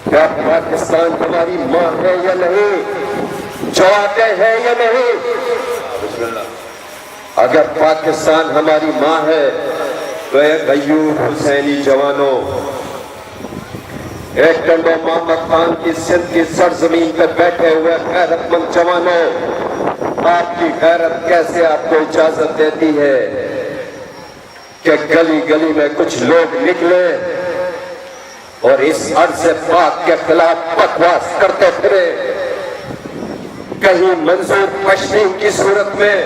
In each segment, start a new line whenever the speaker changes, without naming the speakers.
क्या पाकिस्तान हमारी मां है या नहीं? जवाब है या नहीं? अगर पाकिस्तान हमारी मां है तो एक अय्यूब हुसैनी जवानों, एक टंडो मोहम्मद खान की सिंध की सरजमीन पर बैठे हुए गैरतमंद जवानों, आपकी गैरत कैसे आपको इजाजत देती है कि गली गली में कुछ लोग निकले और इस अर्ज़ पाक के खिलाफ बकवास करते फिरे? कहीं मंजूर पश्चिम की सूरत में,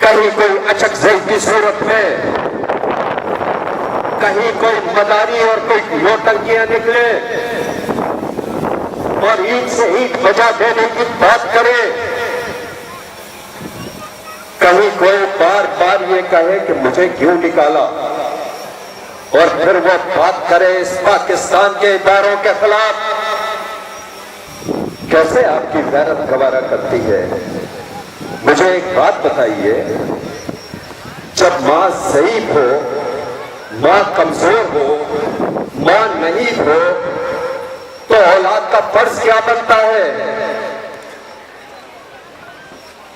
कहीं कोई अचकज़ई की सूरत में, कहीं कोई मदारी और कोई नौटंकियां निकले और ईद से ईद बजा देने की बात करे। कहीं कोई बार बार ये कहे कि मुझे क्यों निकाला, और फिर वो बात करे इस पाकिस्तान के इदारों के खिलाफ। कैसे आपकी गैरत गवारा करती है? मुझे एक बात बताइए, जब मां ज़ईफ हो, मां कमजोर हो, मां नहीं हो, तो औलाद का फर्ज क्या बनता है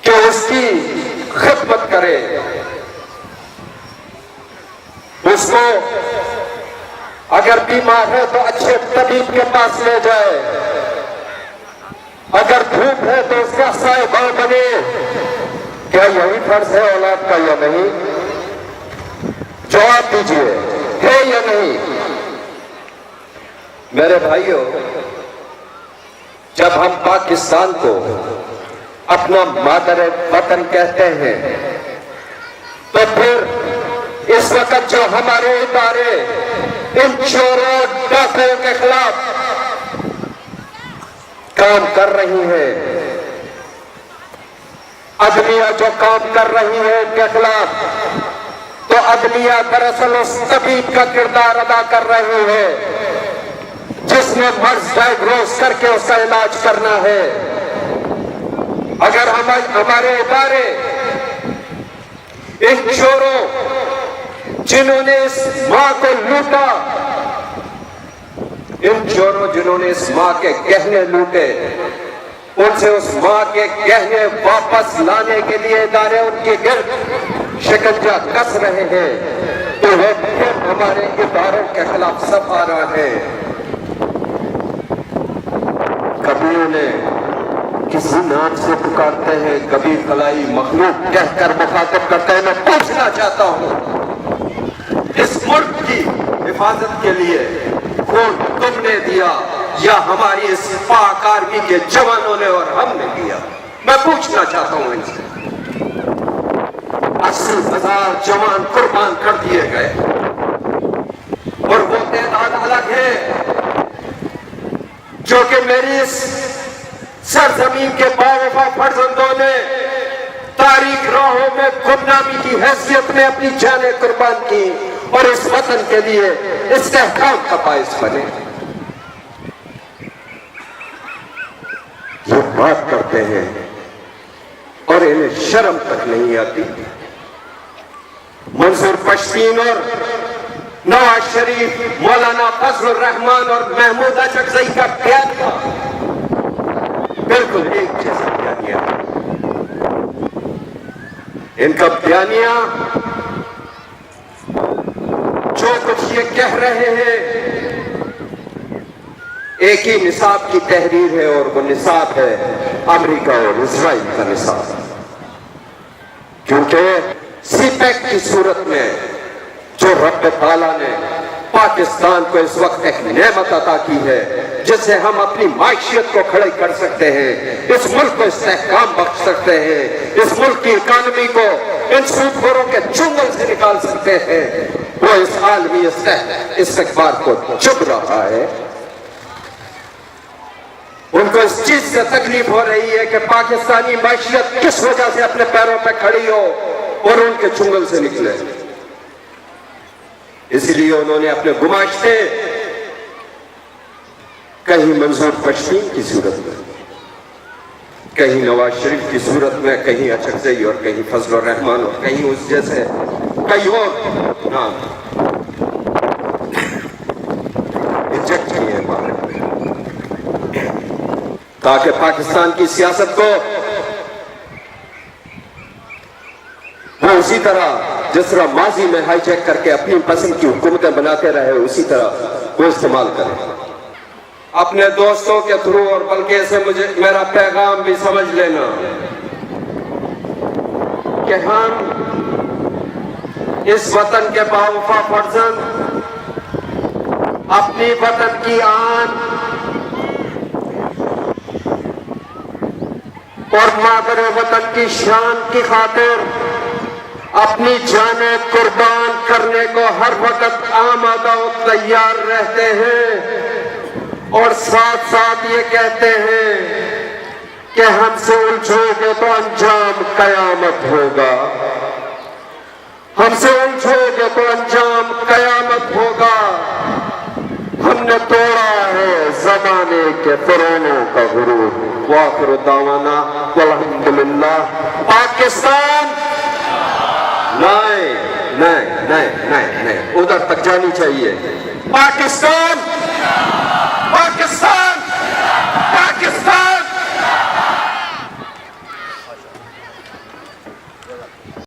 कि उसकी खिदमत करे, उसको अगर बीमार है तो अच्छे तबीब के पास ले जाए, अगर धूप है तो उसका साहिबान बने। क्या यही फर्ज है औलाद का या नहीं? जवाब दीजिए, है या नहीं? मेरे भाइयों, जब हम पाकिस्तान को अपना मादर वतन कहते हैं तो फिर इस वक्त जो हमारे इदारे इन चोरों डाकुओं के खिलाफ काम कर रही है, अदलिया जो काम कर रही है उनके खिलाफ, तो अदलिया दरअसल उस तबीब का किरदार अदा कर रही है जिसने मर्ज डायग्नोज करके उसका इलाज करना है। अगर हमारे इदारे इन चोरों जिन्होंने इस मां को लूटा, इन चोरों जिन्होंने इस मां के गहने लूटे, उनसे उस मां के गहने वापस लाने के लिए इदारे उनके गिर्द शिकंजा कस रहे हैं, तो वह फिर हमारे इदारों के खिलाफ सब आ रहा है। कभी उन्हें किसी नाम से पुकारते हैं, कभी फलाई मखलूक कहकर मुखातिब करते हैं। मैं पूछना चाहता हूं, इस मुल्क की हिफाजत के लिए खून तुमने दिया या हमारी इस पाक आर्मी के जवानों ने और हमने दिया? मैं पूछना चाहता हूं इनसे। 80,000 जवान कुर्बान कर दिए गए और वो तादाद अलग है जो कि मेरी इस सरजमीन के बावफा फर्जंदों ने तारीख राहों में गुमनामी की हैसियत में अपनी जानें कुर्बान की और इस वतन के लिए इस्तेहकाम का बाइस बने। ये बात करते हैं और इन्हें शर्म तक नहीं आती। मंसूर पश्तीन और नवाज शरीफ, मौलाना फजलुर रहमान और महमूद अचकज़ई का बयान था, बिल्कुल एक जैसा बयानिया। इनका बयानिया जो कुछ ये कह रहे हैं एक ही निसाब की तहरीर है और वो निसाब है अमेरिका और इजराइल का निसाब। क्योंकि सीपेक की सूरत में जो रब ताला ने पाकिस्तान को इस वक्त एक नेमत अता की है जिससे हम अपनी माशियत को खड़े कर सकते हैं, इस मुल्क को इस्तेहकाम बख्श सकते हैं, इस मुल्क की इकानमी को इन सूदखोरों के चुंगल से निकाल सकते हैं, वो इस आलमी इस्तेकबार को चुभ रहा है। उनको इस चीज से तकलीफ हो रही है कि पाकिस्तानी माशियत किस वजह से अपने पैरों पर खड़ी हो और उनके चुंगल से निकले। इसलिए उन्होंने अपने गुमाश्ते कहीं मंसूर पश्तीन की सूरत में, कहीं नवाज शरीफ की सूरत में, कहीं अचकज़ई और कहीं फजलुर रहमान और कहीं उस जैसे कई और नाम ताकि पाकिस्तान की सियासत को वो उसी तरह जिस तरह माजी में हाईजैक करके अपनी पसंद की हुकूमतें बनाते रहे उसी तरह वो इस्तेमाल करें अपने दोस्तों के थ्रू। और बल्कि ऐसे मुझे मेरा पैगाम भी समझ लेना कि हम इस वतन के बावफा फर्जंद अपनी वतन की आन और मादर वतन की शान की खातिर अपनी जाने कुर्बान करने को हर वक्त आमादा और तैयार रहते हैं और साथ साथ ये कहते हैं कि हमसे उलझोगे तो अंजाम कयामत होगा, हमसे उलझोगे तो अंजाम कयामत होगा। हमने तोड़ा है जमाने के फिरौनों का गुरूर। वाखिर दावाना अल्हम्दुलिल्लाह। पाकिस्तान नहीं नहीं नहीं नहीं नहीं, उधर तक जानी चाहिए। पाकिस्तान